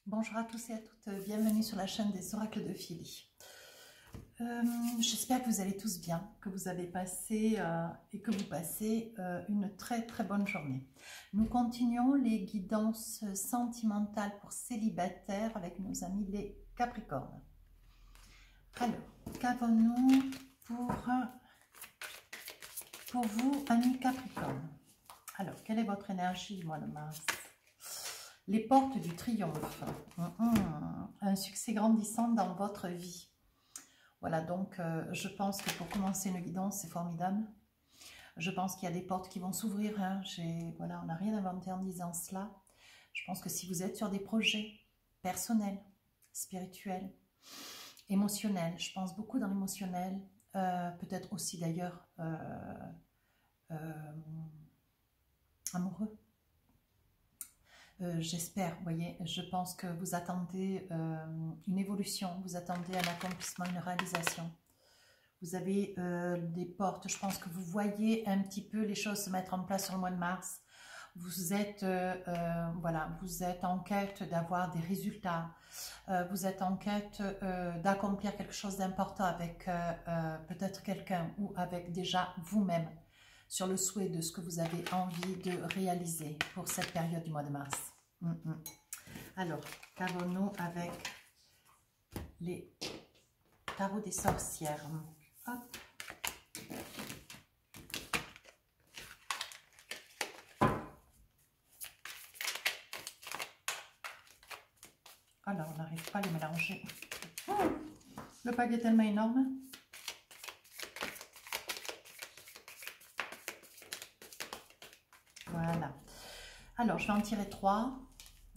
Bonjour à tous et à toutes, bienvenue sur la chaîne des oracles de Philly. J'espère que vous allez tous bien, que vous avez passé et que vous passez une très bonne journée. Nous continuons les guidances sentimentales pour célibataires avec nos amis les Capricornes. Alors, qu'avons-nous pour vous, amis Capricornes? Alors, quelle est votre énergie du mois de mars? Les portes du triomphe, un succès grandissant dans votre vie. Voilà, donc je pense que pour commencer une guidance, c'est formidable. Je pense qu'il y a des portes qui vont s'ouvrir. Voilà, on n'a rien inventé en disant cela. Je pense que si vous êtes sur des projets personnels, spirituels, émotionnels, je pense beaucoup dans l'émotionnel, peut-être aussi d'ailleurs amoureux. J'espère, vous voyez, je pense que vous attendez une évolution, vous attendez un accomplissement, une réalisation. Vous avez des portes, je pense que vous voyez un petit peu les choses se mettre en place sur le mois de mars. Vous êtes, voilà, vous êtes en quête d'avoir des résultats. Vous êtes en quête d'accomplir quelque chose d'important avec peut-être quelqu'un ou avec déjà vous-même sur le souhait de ce que vous avez envie de réaliser pour cette période du mois de mars. Alors, qu'avons-nous avec les tarots des sorcières? Hop. Alors, on n'arrive pas à les mélanger. Le pack est tellement énorme. Voilà. Alors, je vais en tirer 3.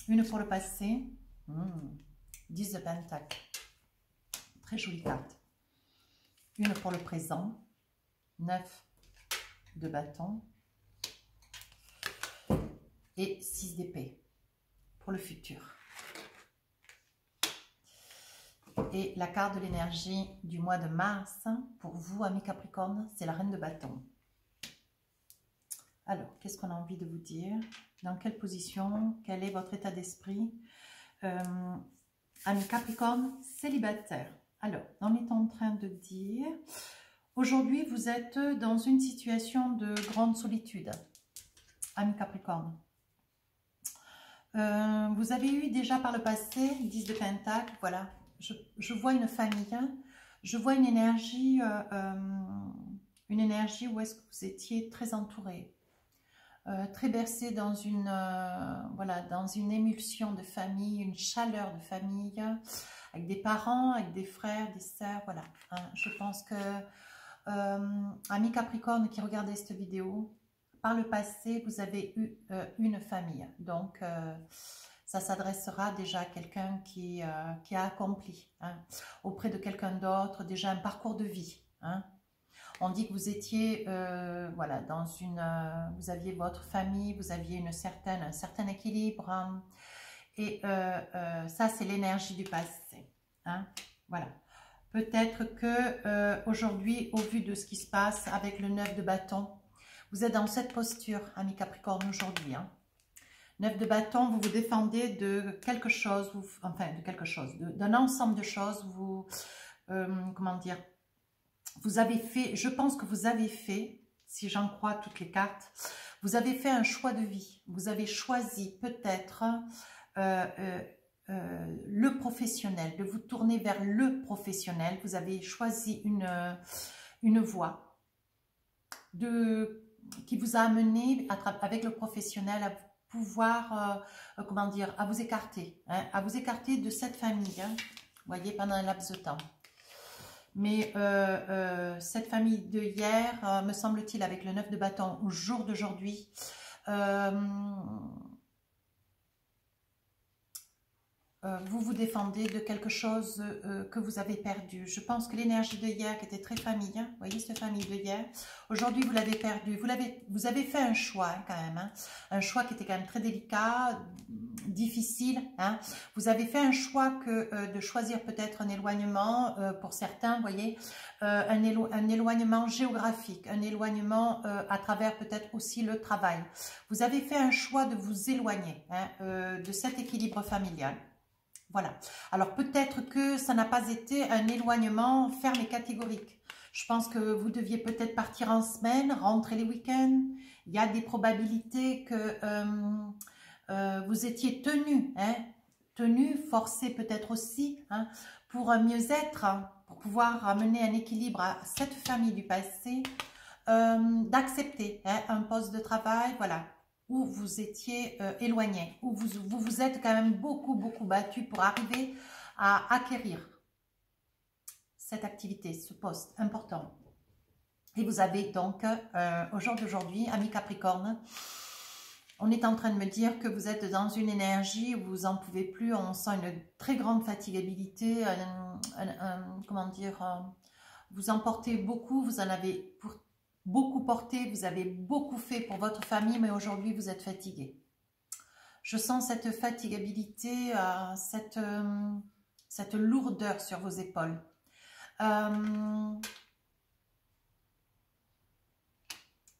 Une pour le passé. 10 de pentacle. Très jolie carte. Une pour le présent. 9 de bâton. Et 6 d'épée pour le futur. Et la carte de l'énergie du mois de mars, pour vous, amis Capricorne, c'est la reine de bâton. Alors, qu'est-ce qu'on a envie de vous dire? Dans quelle position? Quel est votre état d'esprit? Amis Capricorne, célibataire. Alors, on est en train de dire, aujourd'hui, vous êtes dans une situation de grande solitude. Amis Capricorne. Vous avez eu déjà par le passé 10 de pentacle, voilà. Je vois une famille, je vois une énergie où est-ce que vous étiez très entouré. Très bercé dans une, voilà, dans une émulsion de famille, une chaleur de famille, avec des parents, avec des frères, des sœurs, voilà. Je pense que, amis Capricorne qui regardez cette vidéo, par le passé, vous avez eu une famille. Donc, ça s'adressera déjà à quelqu'un qui a accompli, auprès de quelqu'un d'autre, déjà un parcours de vie, On dit que vous étiez, voilà, dans une, vous aviez votre famille, vous aviez un certain équilibre, et ça c'est l'énergie du passé, voilà. Peut-être que aujourd'hui, au vu de ce qui se passe avec le 9 de bâton, vous êtes dans cette posture, amis Capricorne, aujourd'hui, 9 de bâton, vous vous défendez de quelque chose, enfin de quelque chose, d'un ensemble de choses, vous, comment dire, vous avez fait, je pense que vous avez fait, si j'en crois toutes les cartes, vous avez fait un choix de vie. Vous avez choisi peut-être le professionnel, de vous tourner vers le professionnel. Vous avez choisi une voie qui vous a amené avec le professionnel à pouvoir, comment dire, à vous écarter de cette famille, vous voyez, pendant un laps de temps. Mais cette famille de hier, me semble-t-il, avec le 9 de bâton au jour d'aujourd'hui, vous vous défendez de quelque chose que vous avez perdu. Je pense que l'énergie de hier qui était très famille, vous voyez cette famille de hier, aujourd'hui vous l'avez perdue. Vous avez fait un choix quand même, un choix qui était quand même très délicat, difficile. Vous avez fait un choix de choisir peut-être un éloignement pour certains, vous voyez, un éloignement géographique, un éloignement à travers peut-être aussi le travail. Vous avez fait un choix de vous éloigner de cet équilibre familial. Voilà. Alors peut-être que ça n'a pas été un éloignement ferme et catégorique. Je pense que vous deviez peut-être partir en semaine, rentrer les week-ends. Il y a des probabilités que vous étiez tenu, hein, tenu, forcé peut-être aussi, hein, pour mieux être, hein, pour pouvoir amener un équilibre à cette famille du passé, d'accepter hein, un poste de travail, voilà, où vous étiez éloigné, où vous vous êtes quand même beaucoup battu pour arriver à acquérir cette activité, ce poste important. Et vous avez donc, au jour d'aujourd'hui, ami Capricorne, on est en train de me dire que vous êtes dans une énergie où vous n'en pouvez plus, on sent une très grande fatigabilité, comment dire, vous en portez beaucoup, vous en avez beaucoup porté, vous avez beaucoup fait pour votre famille, mais aujourd'hui vous êtes fatigué. Je sens cette fatigabilité, cette lourdeur sur vos épaules.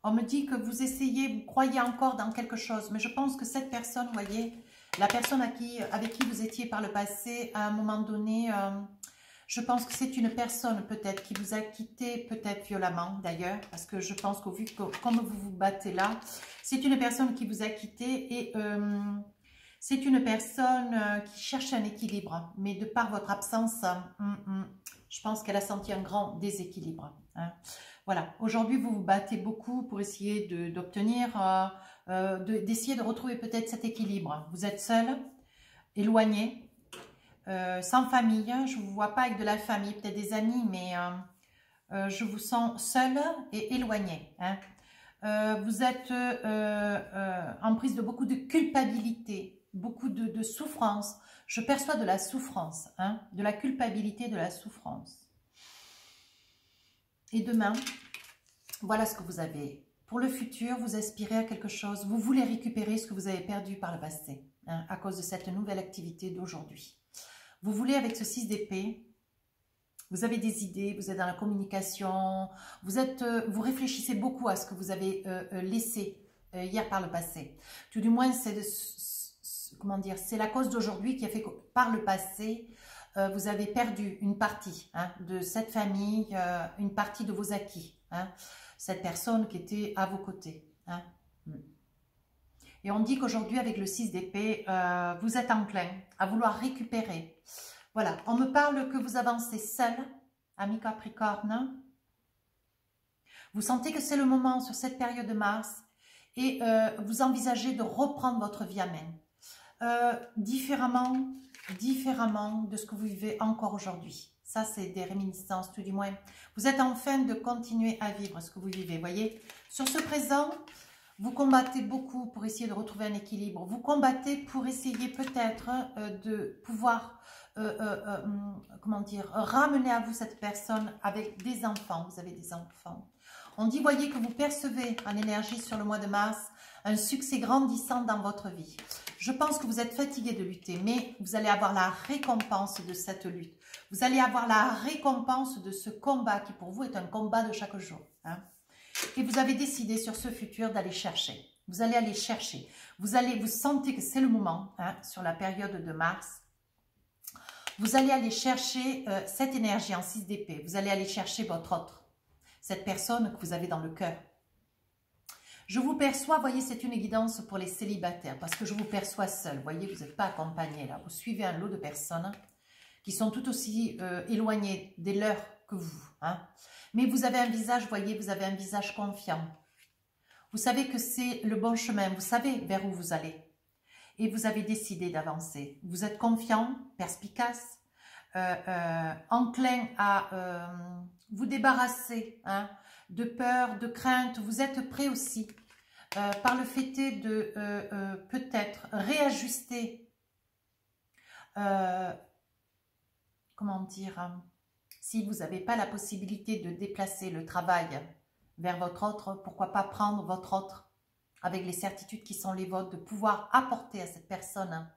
On me dit que vous essayez, vous croyez encore dans quelque chose, mais je pense que cette personne, vous voyez, la personne avec qui vous étiez par le passé, à un moment donné, je pense que c'est une personne peut-être qui vous a quitté, peut-être violemment d'ailleurs, parce que je pense qu'au vu que comme vous vous battez là, c'est une personne qui vous a quitté et c'est une personne qui cherche un équilibre, mais de par votre absence, je pense qu'elle a senti un grand déséquilibre. Hein. Voilà, aujourd'hui vous vous battez beaucoup pour essayer d'obtenir, d'essayer de retrouver peut-être cet équilibre. Vous êtes seul, éloigné, sans famille, je ne vous vois pas avec de la famille, peut-être des amis, mais je vous sens seul et éloigné. Hein. Vous êtes en prise de beaucoup de culpabilité, beaucoup de souffrance. Je perçois de la souffrance, hein, de la culpabilité, de la souffrance. Et demain, voilà ce que vous avez. Pour le futur, vous aspirez à quelque chose. Vous voulez récupérer ce que vous avez perdu par le passé, hein, à cause de cette nouvelle activité d'aujourd'hui. Vous voulez, avec ce 6 d'épée, vous avez des idées, vous êtes dans la communication, vous réfléchissez beaucoup à ce que vous avez laissé hier par le passé. Tout du moins, comment dire, c'est la cause d'aujourd'hui qui a fait que par le passé, vous avez perdu une partie hein, de cette famille, une partie de vos acquis. Hein, cette personne qui était à vos côtés. Hein. Et on dit qu'aujourd'hui, avec le 6 d'épée, vous êtes enclin à vouloir récupérer. Voilà, on me parle que vous avancez seul, ami Capricorne. Vous sentez que c'est le moment sur cette période de Mars et vous envisagez de reprendre votre vie à main. Différemment de ce que vous vivez encore aujourd'hui. Ça, c'est des réminiscences, tout du moins. Vous êtes en train de continuer à vivre ce que vous vivez, voyez. Sur ce présent, vous combattez beaucoup pour essayer de retrouver un équilibre. Vous combattez pour essayer peut-être de pouvoir, comment dire, ramener à vous cette personne avec des enfants. Vous avez des enfants. On dit, voyez, que vous percevez en énergie sur le mois de mars un succès grandissant dans votre vie. Je pense que vous êtes fatigué de lutter, mais vous allez avoir la récompense de cette lutte. Vous allez avoir la récompense de ce combat qui pour vous est un combat de chaque jour. Hein. Et vous avez décidé sur ce futur d'aller chercher. Vous allez aller chercher. Vous sentez que c'est le moment, hein, sur la période de mars. Vous allez aller chercher cette énergie en 6 d'épée. Vous allez aller chercher votre autre. Cette personne que vous avez dans le cœur. Je vous perçois, voyez, c'est une guidance pour les célibataires, parce que je vous perçois seul. Voyez, vous n'êtes pas accompagné là. Vous suivez un lot de personnes qui sont tout aussi éloignées des leurs que vous. Hein. Mais vous avez un visage, voyez, vous avez un visage confiant. Vous savez que c'est le bon chemin, vous savez vers où vous allez. Et vous avez décidé d'avancer. Vous êtes confiant, perspicace, enclin à vous débarrasser hein, de peur, de crainte. Vous êtes prêt aussi par le fait de peut-être réajuster, comment dire, si vous n'avez pas la possibilité de déplacer le travail vers votre autre, pourquoi pas prendre votre autre avec les certitudes qui sont les vôtres, de pouvoir apporter à cette personne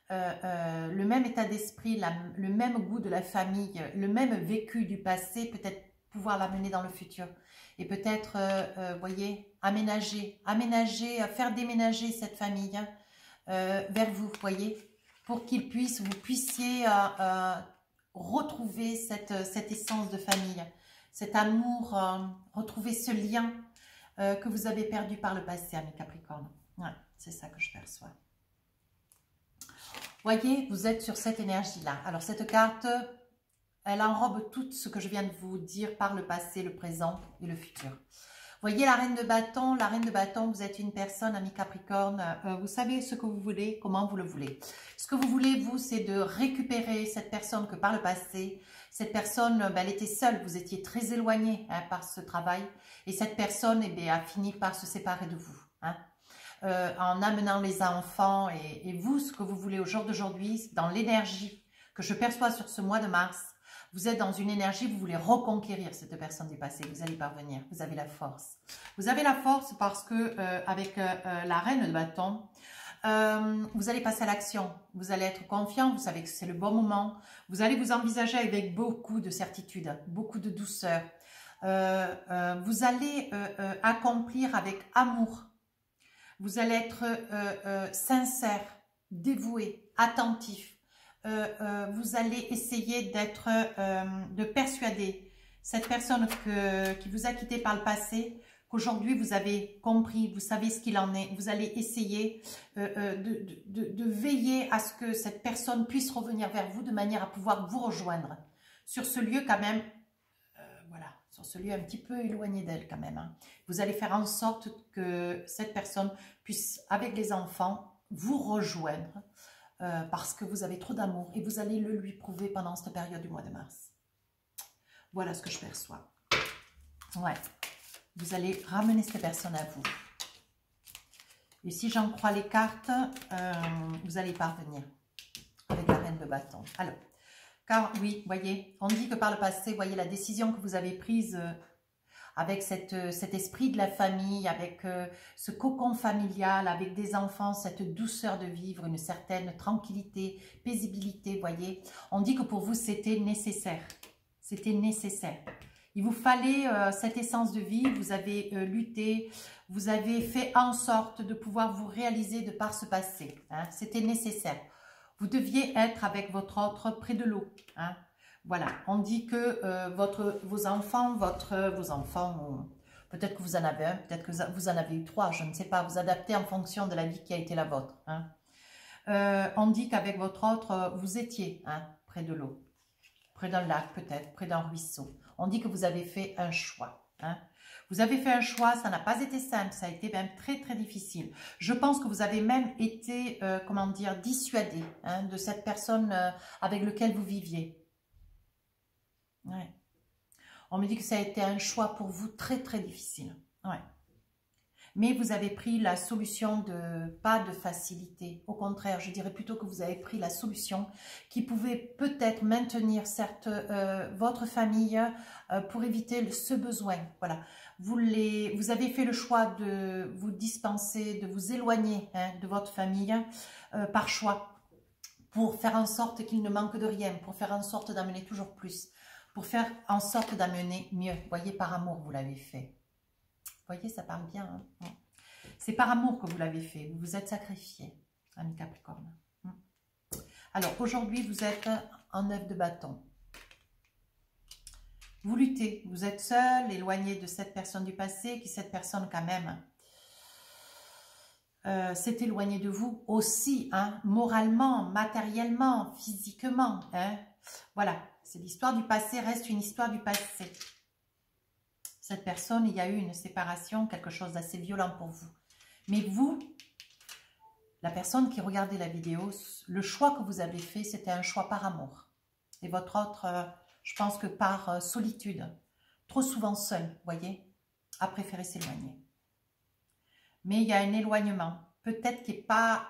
le même état d'esprit, le même goût de la famille, le même vécu du passé, peut-être pouvoir l'amener dans le futur. Et peut-être, voyez, aménager, faire déménager cette famille vers vous, voyez. pour qu'il puisse, vous puissiez retrouver cette essence de famille, cet amour, retrouver ce lien que vous avez perdu par le passé, mes Capricornes. Ouais, c'est ça que je perçois. Voyez, vous êtes sur cette énergie-là. Alors, cette carte, elle enrobe tout ce que je viens de vous dire par le passé, le présent et le futur. Voyez la reine de bâton. La reine de bâton, vous êtes une personne, ami Capricorne. Vous savez ce que vous voulez, comment vous le voulez. Ce que vous voulez, vous, c'est de récupérer cette personne que par le passé, cette personne, ben, elle était seule. Vous étiez très éloigné par ce travail. Et cette personne a fini par se séparer de vous. En amenant les enfants. Et vous, ce que vous voulez au jour d'aujourd'hui, dans l'énergie que je perçois sur ce mois de mars, vous êtes dans une énergie, vous voulez reconquérir cette personne du passé. Vous allez parvenir. Vous avez la force. Vous avez la force parce que avec la reine de bâton, vous allez passer à l'action. Vous allez être confiant. Vous savez que c'est le bon moment. Vous allez vous envisager avec beaucoup de certitude, beaucoup de douceur. Vous allez accomplir avec amour. Vous allez être sincère, dévoué, attentif. Vous allez essayer de persuader cette personne qui vous a quitté par le passé, qu'aujourd'hui vous avez compris, vous savez ce qu'il en est. Vous allez essayer de veiller à ce que cette personne puisse revenir vers vous de manière à pouvoir vous rejoindre sur ce lieu quand même, voilà, sur ce lieu un petit peu éloigné d'elle quand même. Vous allez faire en sorte que cette personne puisse, avec les enfants, vous rejoindre. Parce que vous avez trop d'amour et vous allez le lui prouver pendant cette période du mois de mars. Voilà ce que je perçois. Ouais, vous allez ramener cette personne à vous. Et si j'en crois les cartes, vous allez parvenir avec la reine de bâton. Alors, car oui, voyez, on dit que par le passé, voyez la décision que vous avez prise avec cet esprit de la famille, avec ce cocon familial, avec des enfants, cette douceur de vivre, une certaine tranquillité, paisibilité, voyez. On dit que pour vous, c'était nécessaire. C'était nécessaire. Il vous fallait cette essence de vie, vous avez lutté, vous avez fait en sorte de pouvoir vous réaliser de par ce passé. C'était nécessaire. Vous deviez être avec votre autre près de l'eau. Voilà, on dit que vos enfants, peut-être que vous en avez un, peut-être que vous en avez eu 3, je ne sais pas, vous adaptez en fonction de la vie qui a été la vôtre. On dit qu'avec votre autre, vous étiez près de l'eau, près d'un lac peut-être, près d'un ruisseau. On dit que vous avez fait un choix. Vous avez fait un choix, ça n'a pas été simple, ça a été même très très difficile. Je pense que vous avez même été, comment dire, dissuadé de cette personne avec laquelle vous viviez. Ouais. On me dit que ça a été un choix pour vous très très difficile. Ouais. Mais vous avez pris la solution pas de facilité. Au contraire, je dirais plutôt que vous avez pris la solution qui pouvait peut-être maintenir certes votre famille pour éviter ce besoin. Voilà. Vous avez fait le choix de vous dispenser, de vous éloigner de votre famille par choix, pour faire en sorte qu'il ne manque de rien, pour faire en sorte d'amener toujours plus. Pour faire en sorte d'amener mieux. Vous voyez, par amour, vous l'avez fait. Vous voyez, ça parle bien. C'est par amour que vous l'avez fait. Vous vous êtes sacrifié, ami Capricorne. Alors, aujourd'hui, vous êtes en 9 de bâton. Vous luttez. Vous êtes seul, éloigné de cette personne du passé, qui cette personne, quand même, s'est éloignée de vous aussi, moralement, matériellement, physiquement. Voilà. C'est l'histoire du passé, reste une histoire du passé. Cette personne, il y a eu une séparation, quelque chose d'assez violent pour vous. Mais vous, la personne qui regardait la vidéo, le choix que vous avez fait, c'était un choix par amour. Et votre autre, je pense que par solitude, trop souvent seul, vous voyez, a préféré s'éloigner. Mais il y a un éloignement, peut-être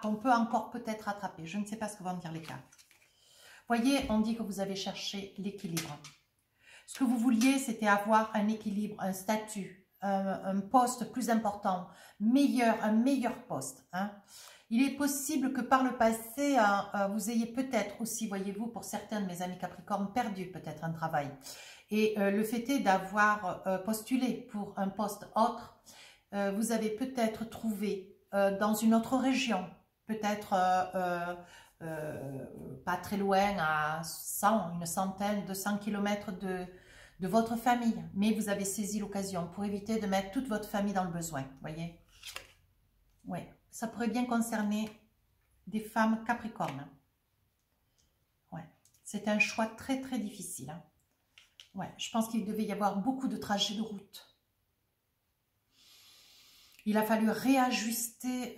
qu'on peut encore peut-être rattraper. Je ne sais pas ce que vont me dire les cartes. Voyez, on dit que vous avez cherché l'équilibre. Ce que vous vouliez, c'était avoir un équilibre, un statut, un poste plus important, un meilleur poste. Il est possible que par le passé, vous ayez peut-être aussi, voyez-vous, pour certains de mes amis Capricorne, perdu peut-être un travail. Et le fait est d'avoir postulé pour un poste autre, vous avez peut-être trouvé dans une autre région, peut-être pas très loin, à 100, une centaine, 200 km de votre famille. Mais vous avez saisi l'occasion pour éviter de mettre toute votre famille dans le besoin, vous voyez. Oui, ça pourrait bien concerner des femmes capricornes. Ouais, c'est un choix très très difficile. Hein. Ouais, je pense qu'il devait y avoir beaucoup de trajets de route. Il a fallu réajuster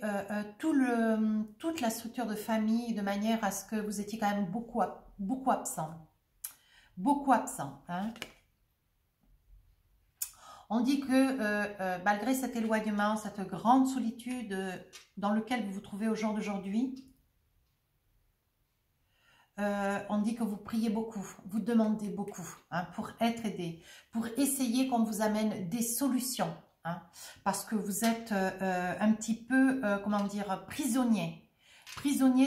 toute la structure de famille de manière à ce que vous étiez quand même beaucoup absent. Beaucoup absent. Hein. On dit que malgré cet éloignement, cette grande solitude dans laquelle vous vous trouvez au jour d'aujourd'hui, on dit que vous priez beaucoup, vous demandez beaucoup hein, pour être aidé, pour essayer qu'on vous amène des solutions. Hein, parce que vous êtes un petit peu, comment dire, prisonnier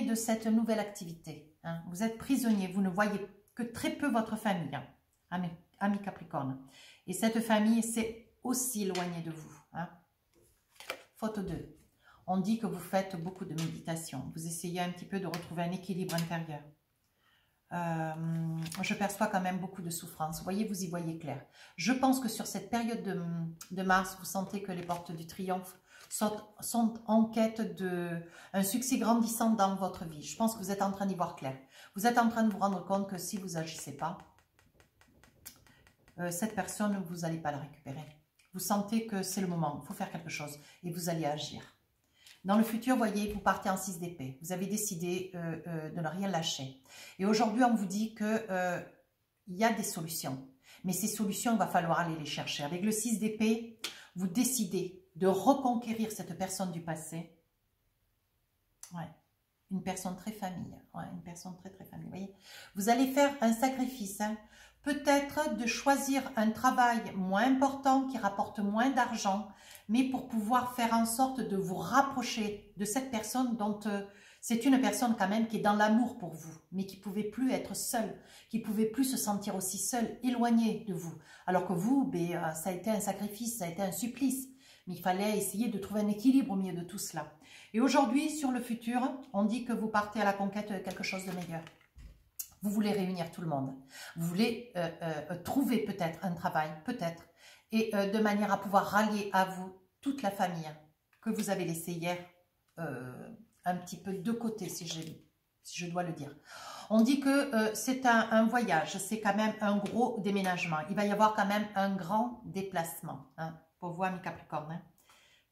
de cette nouvelle activité. Hein. Vous êtes prisonnier, vous ne voyez que très peu votre famille, hein, amis Capricorne. Et cette famille s'est aussi éloignée de vous. Hein. Faute 2. On dit que vous faites beaucoup de méditation. Vous essayez un petit peu de retrouver un équilibre intérieur. Je perçois quand même beaucoup de souffrance. Vous voyez, vous y voyez clair. Je pense que sur cette période de mars, vous sentez que les portes du triomphe sont en quête d'un succès grandissant dans votre vie. Je pense que vous êtes en train d'y voir clair. Vous êtes en train de vous rendre compte que si vous n'agissez pas, cette personne, vous n'allez pas la récupérer. Vous sentez que c'est le moment, il faut faire quelque chose et vous allez agir. Dans le futur, vous voyez, vous partez en 6 d'épée. Vous avez décidé de ne rien lâcher. Et aujourd'hui, on vous dit qu'il y a des solutions. Mais ces solutions, il va falloir aller les chercher. Avec le 6 d'épée, vous décidez de reconquérir cette personne du passé. Ouais. Une personne très famille. Ouais, une personne très très famille. Vous voyez, vous allez faire un sacrifice. Hein. Peut-être de choisir un travail moins important, qui rapporte moins d'argent, mais pour pouvoir faire en sorte de vous rapprocher de cette personne dont c'est une personne quand même qui est dans l'amour pour vous, mais qui ne pouvait plus être seule, qui ne pouvait plus se sentir aussi seule, éloignée de vous. Alors que vous, ça a été un sacrifice, ça a été un supplice, mais il fallait essayer de trouver un équilibre au milieu de tout cela. Et aujourd'hui, sur le futur, on dit que vous partez à la conquête de quelque chose de meilleur. Vous voulez réunir tout le monde. Vous voulez trouver peut-être un travail, peut-être, et de manière à pouvoir rallier à vous toute la famille que vous avez laissée hier un petit peu de côté, si je dois le dire. On dit que c'est un voyage, c'est quand même un gros déménagement. Il va y avoir quand même un grand déplacement hein, pour vous, amis Capricorne. Hein.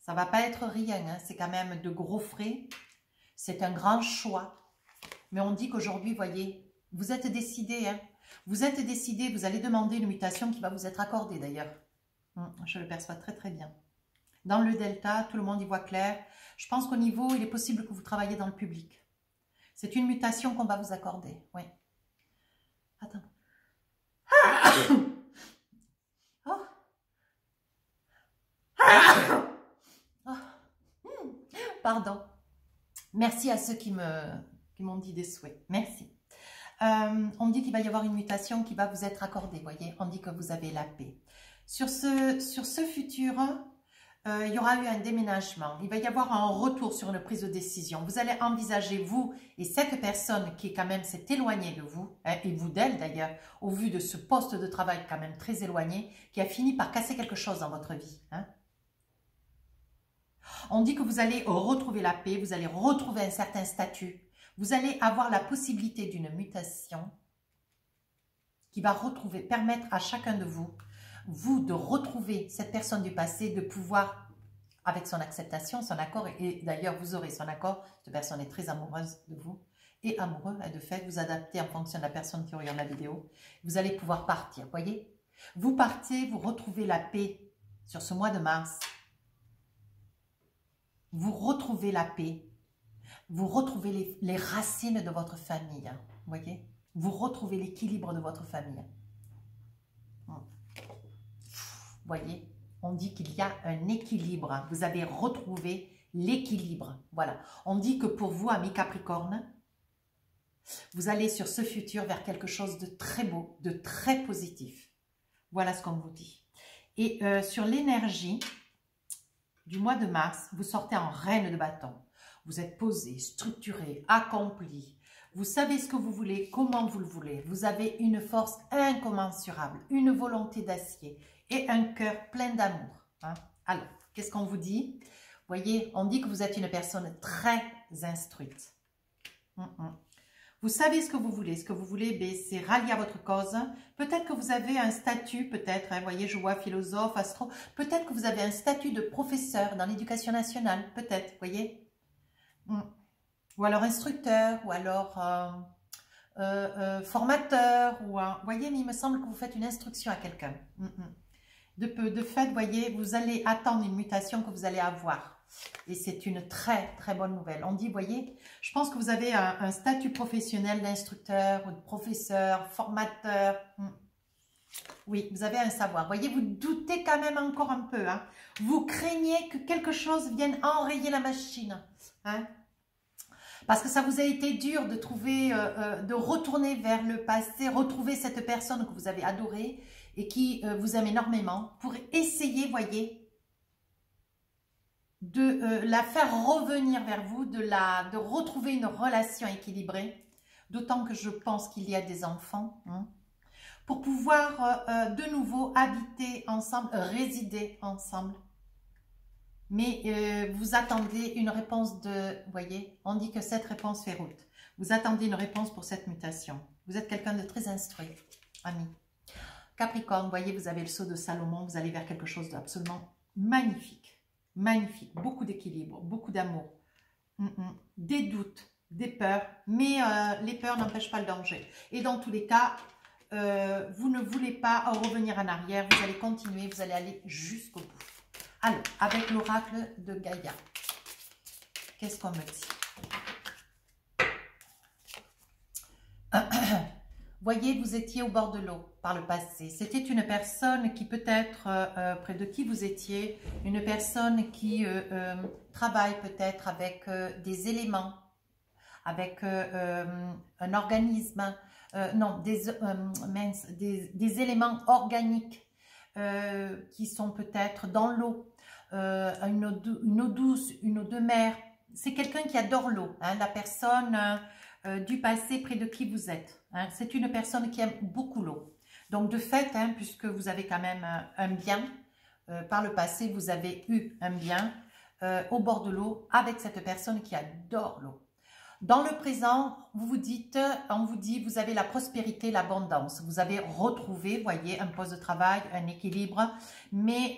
Ça ne va pas être rien, hein, c'est quand même de gros frais. C'est un grand choix. Mais on dit qu'aujourd'hui, vous voyez, vous êtes décidé, hein. Vous êtes décidé, vous allez demander une mutation qui va vous être accordée d'ailleurs. Je le perçois très très bien. Dans le delta, tout le monde y voit clair. Je pense qu'au niveau, il est possible que vous travaillez dans le public. C'est une mutation qu'on va vous accorder, oui. Attends. Oh. Oh. Pardon. Merci à ceux qui m'ont dit des souhaits. Merci. On dit qu'il va y avoir une mutation qui va vous être accordée, voyez. On dit que vous avez la paix. Sur ce futur, il y aura eu un déménagement. Il va y avoir un retour sur une prise de décision. Vous allez envisager, vous et cette personne qui quand même s'est éloignée de vous, hein, et vous d'elle d'ailleurs, au vu de ce poste de travail quand même très éloigné, qui a fini par casser quelque chose dans votre vie. Hein. On dit que vous allez retrouver la paix, vous allez retrouver un certain statut. Vous allez avoir la possibilité d'une mutation qui va permettre à chacun de vous de retrouver cette personne du passé, de pouvoir, avec son acceptation, son accord, et d'ailleurs vous aurez son accord, cette personne est très amoureuse de vous, et amoureux, de fait, vous adaptez en fonction de la personne qui regarde la vidéo, vous allez pouvoir partir, voyez. Vous partez, vous retrouvez la paix sur ce mois de mars, vous retrouvez la paix, vous retrouvez les racines de votre famille, hein, vous voyez. Vous retrouvez l'équilibre de votre famille. Vous voyez, on dit qu'il y a un équilibre. Hein. Vous avez retrouvé l'équilibre. Voilà. On dit que pour vous, amis Capricorne, vous allez sur ce futur vers quelque chose de très beau, de très positif. Voilà ce qu'on vous dit. Et sur l'énergie du mois de mars, vous sortez en reine de bâton. Vous êtes posé, structuré, accompli. Vous savez ce que vous voulez, comment vous le voulez. Vous avez une force incommensurable, une volonté d'acier et un cœur plein d'amour. Hein. Alors, qu'est-ce qu'on vous dit? Vous voyez, on dit que vous êtes une personne très instruite. Vous savez ce que vous voulez. Ce que vous voulez, c'est rallier à votre cause. Peut-être que vous avez un statut, peut-être, hein, vous voyez, je vois philosophe, astro. Peut-être que vous avez un statut de professeur dans l'éducation nationale, peut-être, vous voyez. Ou alors instructeur, ou alors formateur, ou vous voyez, mais il me semble que vous faites une instruction à quelqu'un. De fait, vous voyez, vous allez attendre une mutation que vous allez avoir. Et c'est une très, très bonne nouvelle. On dit, vous voyez, je pense que vous avez un statut professionnel d'instructeur ou de professeur, formateur. Oui, vous avez un savoir. Vous voyez, vous doutez quand même encore un peu. Hein. Vous craignez que quelque chose vienne enrayer la machine. Hein. Parce que ça vous a été dur de trouver, de retourner vers le passé, retrouver cette personne que vous avez adorée et qui vous aime énormément pour essayer, voyez, de la faire revenir vers vous, de retrouver une relation équilibrée, d'autant que je pense qu'il y a des enfants, hein, pour pouvoir de nouveau habiter ensemble, résider ensemble. Mais vous attendez une réponse vous voyez, on dit que cette réponse fait route. Vous attendez une réponse pour cette mutation. Vous êtes quelqu'un de très instruit, ami. Capricorne, vous voyez, vous avez le sceau de Salomon, vous allez vers quelque chose d'absolument magnifique. Magnifique, beaucoup d'équilibre, beaucoup d'amour, des doutes, des peurs, mais les peurs n'empêchent pas le danger. Et dans tous les cas, vous ne voulez pas revenir en arrière, vous allez continuer, vous allez aller jusqu'au bout. Alors, avec l'oracle de Gaïa, qu'est-ce qu'on me dit? Voyez, vous étiez au bord de l'eau par le passé. C'était une personne qui peut-être, près de qui vous étiez, une personne qui travaille peut-être avec des éléments, avec un organisme, non, des éléments organiques qui sont peut-être dans l'eau, une eau douce, une eau de mer. C'est quelqu'un qui adore l'eau, hein, la personne du passé près de qui vous êtes. Hein. C'est une personne qui aime beaucoup l'eau. Donc de fait, hein, puisque vous avez quand même un bien, par le passé, vous avez eu un bien au bord de l'eau avec cette personne qui adore l'eau. Dans le présent, on vous dit, vous avez la prospérité, l'abondance. Vous avez retrouvé, voyez, un poste de travail, un équilibre, mais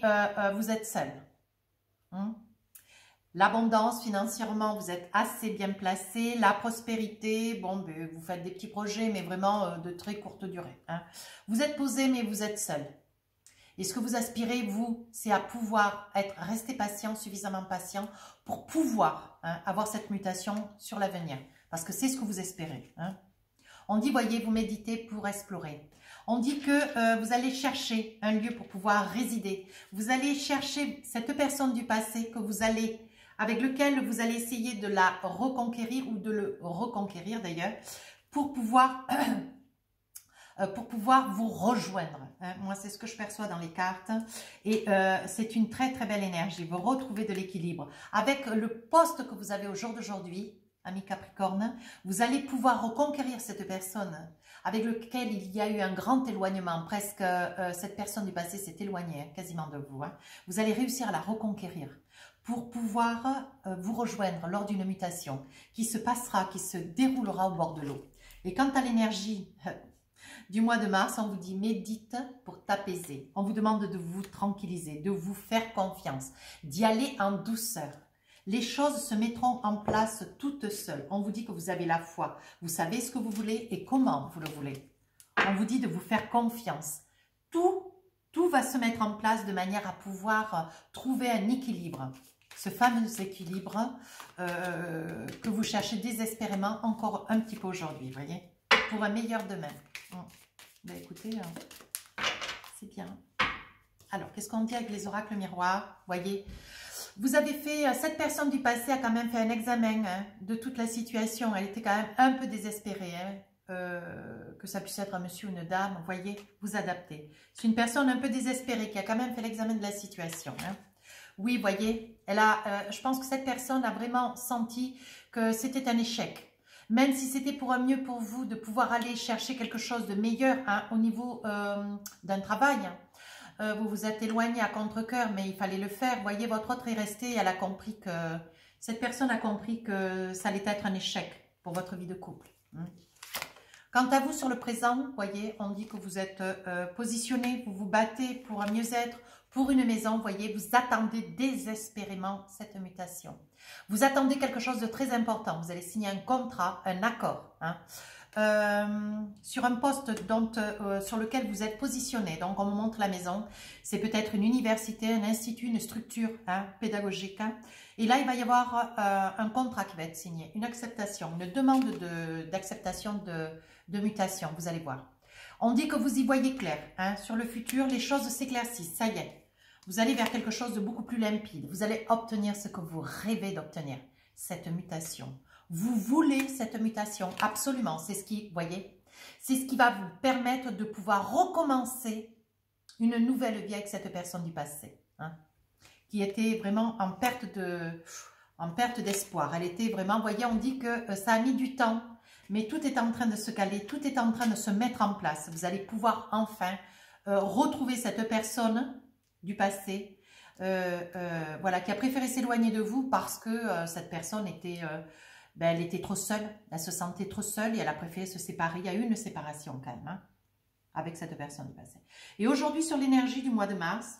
vous êtes seul. Hein? L'abondance, financièrement, vous êtes assez bien placé. La prospérité, bon, vous faites des petits projets, mais vraiment de très courte durée. Hein. Vous êtes posé, mais vous êtes seul. Et ce que vous aspirez, vous, c'est à pouvoir rester patient, suffisamment patient, pour pouvoir avoir cette mutation sur l'avenir. Parce que c'est ce que vous espérez. Hein. On dit, voyez, vous méditez pour explorer. On dit que vous allez chercher un lieu pour pouvoir résider. Vous allez chercher cette personne du passé avec lequel vous allez essayer de la reconquérir ou de le reconquérir d'ailleurs, pour pouvoir vous rejoindre. Hein. Moi, c'est ce que je perçois dans les cartes. Et c'est une très, très belle énergie. Vous retrouvez de l'équilibre. Avec le poste que vous avez au jour d'aujourd'hui, ami Capricorne, vous allez pouvoir reconquérir cette personne avec lequel il y a eu un grand éloignement. Presque, cette personne du passé s'est éloignée hein, quasiment de vous. Hein. Vous allez réussir à la reconquérir pour pouvoir vous rejoindre lors d'une mutation qui se passera, qui se déroulera au bord de l'eau. Et quant à l'énergie du mois de mars, on vous dit médite pour t'apaiser. On vous demande de vous tranquilliser, de vous faire confiance, d'y aller en douceur. Les choses se mettront en place toutes seules. On vous dit que vous avez la foi. Vous savez ce que vous voulez et comment vous le voulez. On vous dit de vous faire confiance. Tout va se mettre en place de manière à pouvoir trouver un équilibre. Ce fameux équilibre que vous cherchez désespérément encore un petit peu aujourd'hui, voyez, pour un meilleur demain. Ben écoutez, c'est bien. Alors, qu'est-ce qu'on dit avec les oracles miroirs? Voyez, vous avez fait, cette personne du passé a quand même fait un examen hein, de toute la situation. Elle était quand même un peu désespérée, hein, que ça puisse être un monsieur ou une dame. Vous voyez, vous adaptez. C'est une personne un peu désespérée qui a quand même fait l'examen de la situation. Hein. Oui, voyez, je pense que cette personne a vraiment senti que c'était un échec. Même si c'était pour un mieux pour vous, de pouvoir aller chercher quelque chose de meilleur hein, au niveau d'un travail. Vous vous êtes éloigné à contre-cœur, mais il fallait le faire. Vous voyez, votre autre est restée, elle a compris que... Cette personne a compris que ça allait être un échec pour votre vie de couple. Quant à vous, sur le présent, vous voyez, on dit que vous êtes positionné, vous vous battez pour un mieux-être, pour une maison, vous voyez, vous attendez désespérément cette mutation. Vous attendez quelque chose de très important. Vous allez signer un contrat, un accord, hein, sur un poste sur lequel vous êtes positionné. Donc, on vous montre la maison. C'est peut-être une université, un institut, une structure hein, pédagogique. Hein. Et là, il va y avoir un contrat qui va être signé, une acceptation, une demande d'acceptation de mutation. Vous allez voir. On dit que vous y voyez clair. Hein, sur le futur, les choses s'éclaircissent. Ça y est. Vous allez vers quelque chose de beaucoup plus limpide. Vous allez obtenir ce que vous rêvez d'obtenir, cette mutation. Vous voulez cette mutation, absolument. C'est ce qui, vous voyez, c'est ce qui va vous permettre de pouvoir recommencer une nouvelle vie avec cette personne du passé, hein, qui était vraiment en perte d'espoir. Elle était vraiment, vous voyez, on dit que ça a mis du temps, mais tout est en train de se caler, tout est en train de se mettre en place. Vous allez pouvoir enfin retrouver cette personne du passé, voilà, qui a préféré s'éloigner de vous parce que cette personne était, elle était trop seule, elle se sentait trop seule et elle a préféré se séparer. Il y a eu une séparation quand même, hein, avec cette personne du passé. Et aujourd'hui, sur l'énergie du mois de mars,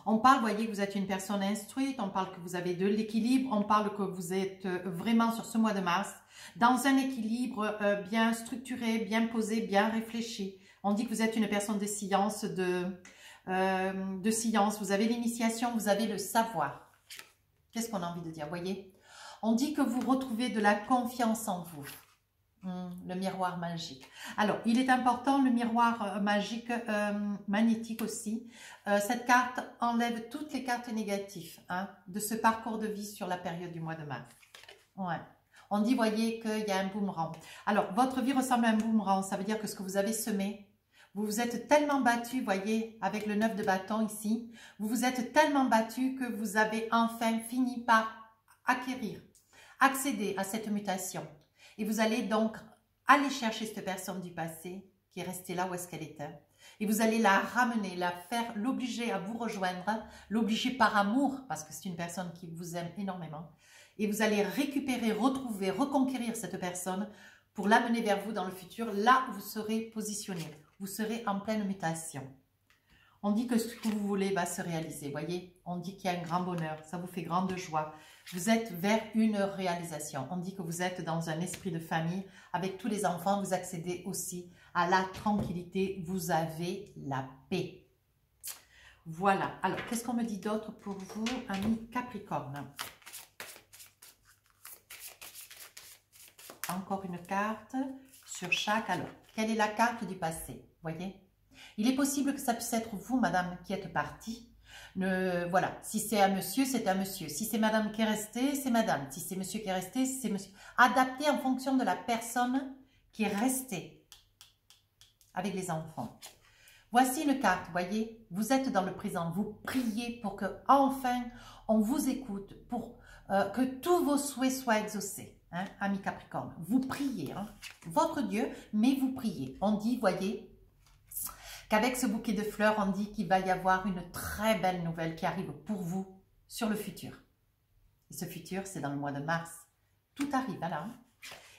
on parle, vous voyez, que vous êtes une personne instruite, on parle que vous avez de l'équilibre, on parle que vous êtes vraiment sur ce mois de mars, dans un équilibre bien structuré, bien posé, bien réfléchi. On dit que vous êtes une personne de science, science, vous avez l'initiation, vous avez le savoir. Qu'est-ce qu'on a envie de dire, vous voyez? On dit que vous retrouvez de la confiance en vous. Le miroir magique. Alors, il est important, le miroir magique, magnétique aussi. Cette carte enlève toutes les cartes négatives hein, de ce parcours de vie sur la période du mois de mars. Ouais. On dit, voyez, qu'il y a un boomerang. Alors, votre vie ressemble à un boomerang. Ça veut dire que ce que vous avez semé, vous vous êtes tellement battu, voyez, avec le 9 de bâton ici, vous vous êtes tellement battu que vous avez enfin fini par acquérir, accéder à cette mutation. Et vous allez donc aller chercher cette personne du passé qui est restée là où est-ce qu'elle était. Et vous allez la ramener, l'obliger à vous rejoindre, l'obliger par amour, parce que c'est une personne qui vous aime énormément. Et vous allez récupérer, retrouver, reconquérir cette personne pour l'amener vers vous dans le futur, là où vous serez positionné. Vous serez en pleine mutation. On dit que ce que vous voulez va se réaliser, voyez. On dit qu'il y a un grand bonheur, ça vous fait grande joie. Vous êtes vers une réalisation. On dit que vous êtes dans un esprit de famille. Avec tous les enfants, vous accédez aussi à la tranquillité. Vous avez la paix. Voilà. Alors, qu'est-ce qu'on me dit d'autre pour vous, amis Capricorne? Encore une carte sur chaque. Alors, quelle est la carte du passé? Voyez? Il est possible que ça puisse être vous, madame, qui êtes partie. Voilà, si c'est un monsieur, c'est un monsieur. Si c'est madame qui est restée, c'est madame. Si c'est monsieur qui est resté, c'est monsieur. Adapté en fonction de la personne qui est restée avec les enfants. Voici une carte, voyez, vous êtes dans le présent. Vous priez pour que, enfin, on vous écoute, pour que tous vos souhaits soient exaucés. Hein, amis Capricorne, vous priez, hein, votre Dieu, mais vous priez. On dit, voyez, qu'avec ce bouquet de fleurs, on dit qu'il va y avoir une très belle nouvelle qui arrive pour vous sur le futur. Et ce futur, c'est dans le mois de mars. Tout arrive, là.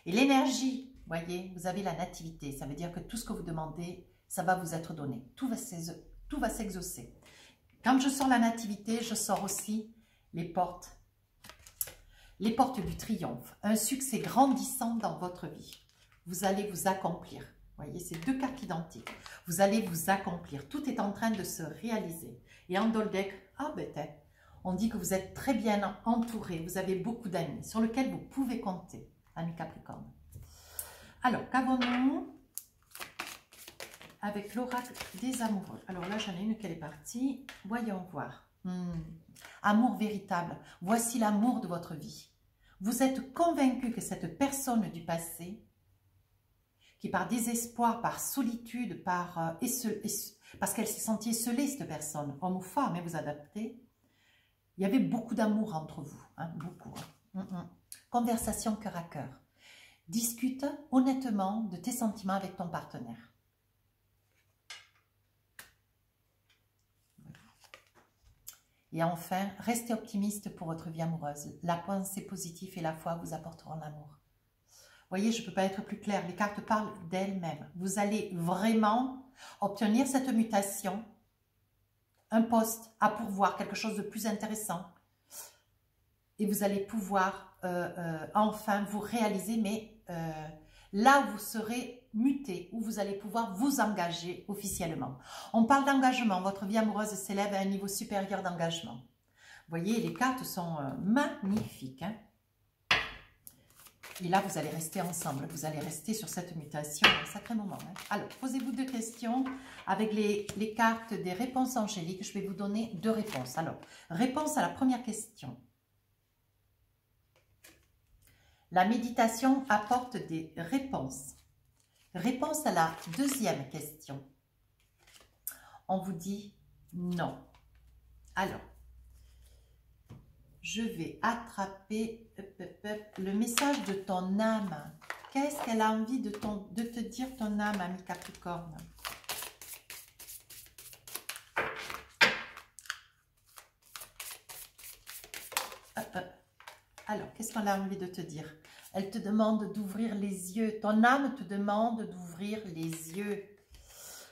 Et l'énergie, voyez, vous avez la nativité. Ça veut dire que tout ce que vous demandez, ça va vous être donné. Tout va s'exaucer. Quand je sors la nativité, je sors aussi les portes du triomphe. Un succès grandissant dans votre vie. Vous allez vous accomplir. Vous voyez, c'est deux cartes identiques. Vous allez vous accomplir. Tout est en train de se réaliser. Et en Doldek, on dit que vous êtes très bien entouré. Vous avez beaucoup d'amis sur lesquels vous pouvez compter, amis Capricorne. Alors, qu'avons-nous avec l'oracle des amoureux? Alors là, j'en ai une qui est partie. Voyons voir. Amour véritable. Voici l'amour de votre vie. Vous êtes convaincu que cette personne du passé, qui par désespoir, par solitude, parce qu'elle s'est sentie esselée, cette personne, homme ou femme, vous adaptez, il y avait beaucoup d'amour entre vous, hein, beaucoup. Conversation cœur à cœur. Discute honnêtement de tes sentiments avec ton partenaire. Et enfin, restez optimiste pour votre vie amoureuse. La pensée positive et la foi vous apporteront l'amour. Vous voyez, je ne peux pas être plus claire. Les cartes parlent d'elles-mêmes. Vous allez vraiment obtenir cette mutation, un poste à pourvoir, quelque chose de plus intéressant. Et vous allez pouvoir enfin vous réaliser, mais là où vous serez muté, où vous allez pouvoir vous engager officiellement. On parle d'engagement, votre vie amoureuse s'élève à un niveau supérieur d'engagement. Vous voyez, les cartes sont magnifiques. Hein? Et là, vous allez rester ensemble, vous allez rester sur cette mutation un sacré moment. Hein? Alors, posez-vous 2 questions avec les cartes des réponses angéliques. Je vais vous donner 2 réponses. Alors, réponse à la première question. La méditation apporte des réponses. Réponse à la deuxième question. On vous dit non. Alors, je vais attraper le message de ton âme. Qu'est-ce qu'elle a envie de te dire, ton âme, ami Capricorne? Alors, qu'est-ce qu'elle a envie de te dire? Elle te demande d'ouvrir les yeux. Ton âme te demande d'ouvrir les yeux.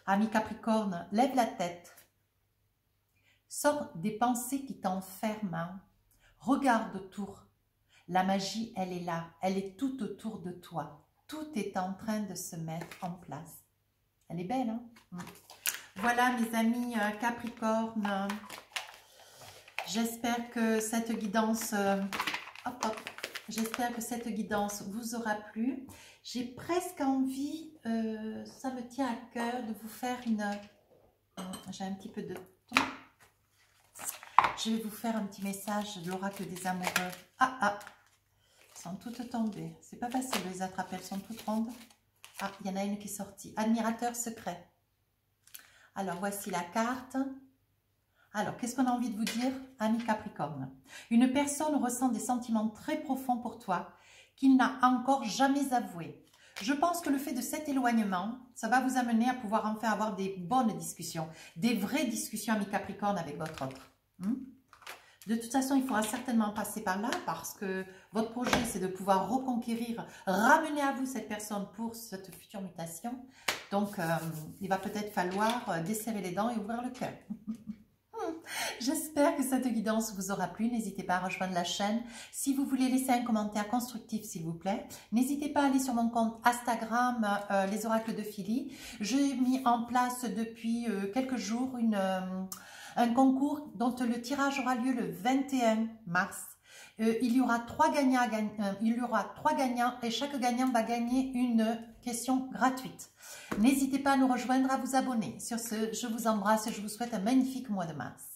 Ami Capricorne, lève la tête. Sors des pensées qui t'enferment. Regarde autour. La magie, elle est là. Elle est tout autour de toi. Tout est en train de se mettre en place. Elle est belle, hein? Voilà, mes amis Capricorne. J'espère que cette guidance... J'espère que cette guidance vous aura plu. J'ai presque envie, ça me tient à cœur, de vous faire une... J'ai un petit peu de temps. Je vais vous faire un petit message de l'oracle des amoureux. Elles sont toutes tombées. C'est pas facile de les attraper, elles sont toutes rondes. Il y en a une qui est sortie. Admirateur secret. Alors, voici la carte. Alors, qu'est-ce qu'on a envie de vous dire, ami Capricorne? Une personne ressent des sentiments très profonds pour toi qu'il n'a encore jamais avoués. Je pense que le fait de cet éloignement, ça va vous amener à pouvoir enfin avoir des bonnes discussions, des vraies discussions, ami Capricorne, avec votre autre. De toute façon, il faudra certainement passer par là parce que votre projet, c'est de pouvoir reconquérir, ramener à vous cette personne pour cette future mutation. Donc, il va peut-être falloir desserrer les dents et ouvrir le cœur. J'espère que cette guidance vous aura plu. N'hésitez pas à rejoindre la chaîne. Si vous voulez laisser un commentaire constructif, s'il vous plaît, n'hésitez pas à aller sur mon compte Instagram, les oracles de Philly. J'ai mis en place depuis quelques jours un concours dont le tirage aura lieu le 21 mars. Il y aura 3 gagnants et chaque gagnant va gagner une question gratuite. N'hésitez pas à nous rejoindre, à vous abonner. Sur ce, je vous embrasse et je vous souhaite un magnifique mois de mars.